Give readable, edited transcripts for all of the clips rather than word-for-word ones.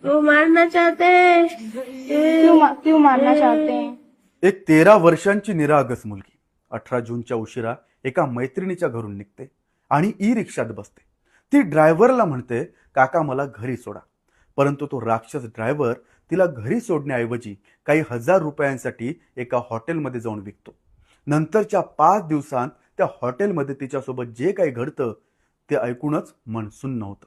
वो मारना चाहते हैं। क्यों मारना चाहते हैं? एक 13 वर्षांची निरागस मुलगी 18 जूनच्या उशिरा एका मैत्रिणीच्या घरून निघते आणि ई रिक्षात बसते. ती ड्रायव्हरला म्हणते, काका मला घरी सोडा. परंतु तो राक्षस ड्रायव्हर तिला घरी सोडण्याऐवजी काही हजार रुपयांसाठी एका हॉटेलमध्ये जाऊन विकतो. नंतरच्या 5 दिवसांत त्या हॉटेलमध्ये तिच्यासोबत जे काही घडतं ते ऐकूनच मन सुन्न होतं.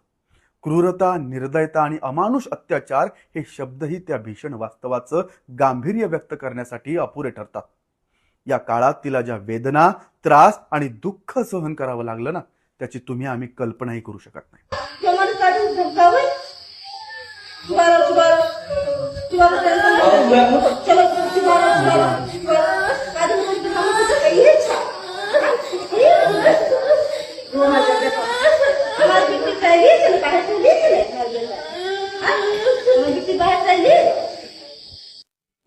क्रूरता, निर्दयता आणि अमानुष अत्याचार हे शब्दही त्या भीषण वास्तवाचं गांभीर्य व्यक्त करण्यासाठी अपुरे ठरतात. या काळात तिला ज्या वेदना, त्रास आणि दुःख सहन करावं लागलं ना, त्याची तुम्ही आम्ही कल्पनाही करू शकत नाही.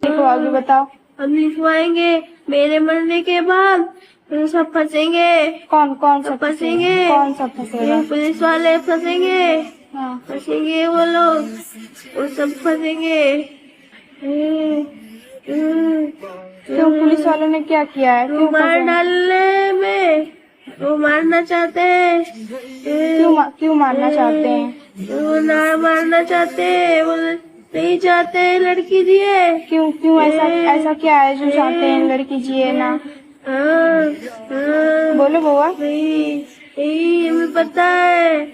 देखो आगे बताओ। हम लिखवाएंगे, मेरे मरने के बाद वो सब फंसेंगे। कौन कौन सब फंसेंगे? कौन सब फंसेगा? पुलिस वाले फंसेंगे, हाँ। फंसेंगे वो लोग, वो सब फंसेंगे। क्यों पुलिस वालों ने क्या किया है? क्यों मार फंसे? डालने में वो मारना चाहते हैं। क्यों मारना चाहते हैं? वो ना मारना चाहते, वो नहीं चाहते लड़की जिए। क्यों क्यों ऐसा क्या है जो चाहते हैं लड़की जिए ना? बोलो बुआ। नहीं हमें पता है।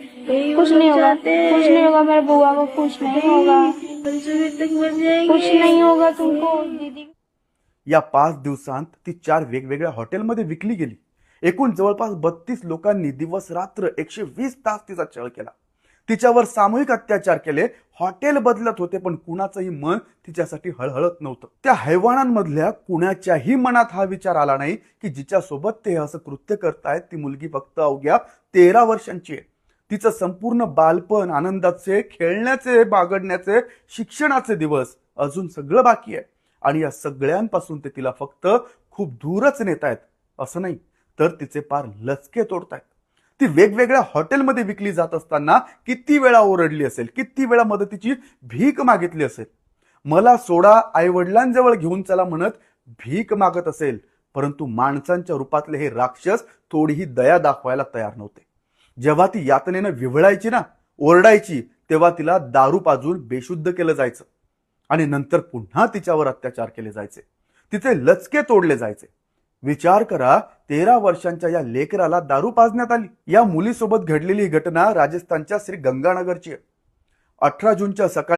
कुछ नहीं होगा, कुछ नहीं होगा मेरे बुआ को, कुछ नहीं होगा, तक बन जाएंगे। कुछ नहीं होगा तुमको दीदी। या 5 दिवसांत ती 4 वेगवेगळ्या हॉटेलमध्ये विकली गेली. एकूण जवळपास 32 लोकांनी दिवस रात्र 120 तास तिचा छळ केला. तिच्यावर सामूहिक अत्याचार केले. हॉटेल बदलत होते पण कुणाचंही मन तिच्यासाठी हळहळत नव्हतं. त्या हैवानांमधल्या कुणाच्याही मनात हा विचार आला नाही की जिच्यासोबत ते असं कृत्य करतायत ती मुलगी फक्त अवघ्या 13 वर्षांची आहे. तिचं संपूर्ण बालपण, आनंदाचे, खेळण्याचे, बागडण्याचे, शिक्षणाचे दिवस अजून सगळं बाकी आहे. आणि या सगळ्यांपासून ते तिला फक्त खूप दूरच नेतायत असं नाही, तर तिचे पार लचके तोडतायत. ती वेगवेगळ्या हॉटेलमध्ये विकली जात असताना किती वेळा ओरडली असेल, किती वेळा मदतीची भीक मागितली असेल. मला सोडा, आई वडिलांजवळ घेऊन चला म्हणत भीक मागत असेल. परंतु माणसांच्या रूपातले हे राक्षस थोडीही दया दाखवायला तयार नव्हते. जेव्हा ती यातनेनं विव्हळायची ना, ओरडायची, तेव्हा तिला दारू पाजून बेशुद्ध केलं जायचं आणि नंतर पुन्हा तिच्यावर अत्याचार केले जायचे. तिचे लचके तोडले जायचे. विचार करा, 13 वर्षांच्या या लेकराला दारू पाजण्यात आली. या मुलीसोबत घडलेली ही घटना राजस्थानच्या श्री गंगानगरची आहे. 18 जूनच्या सकाळी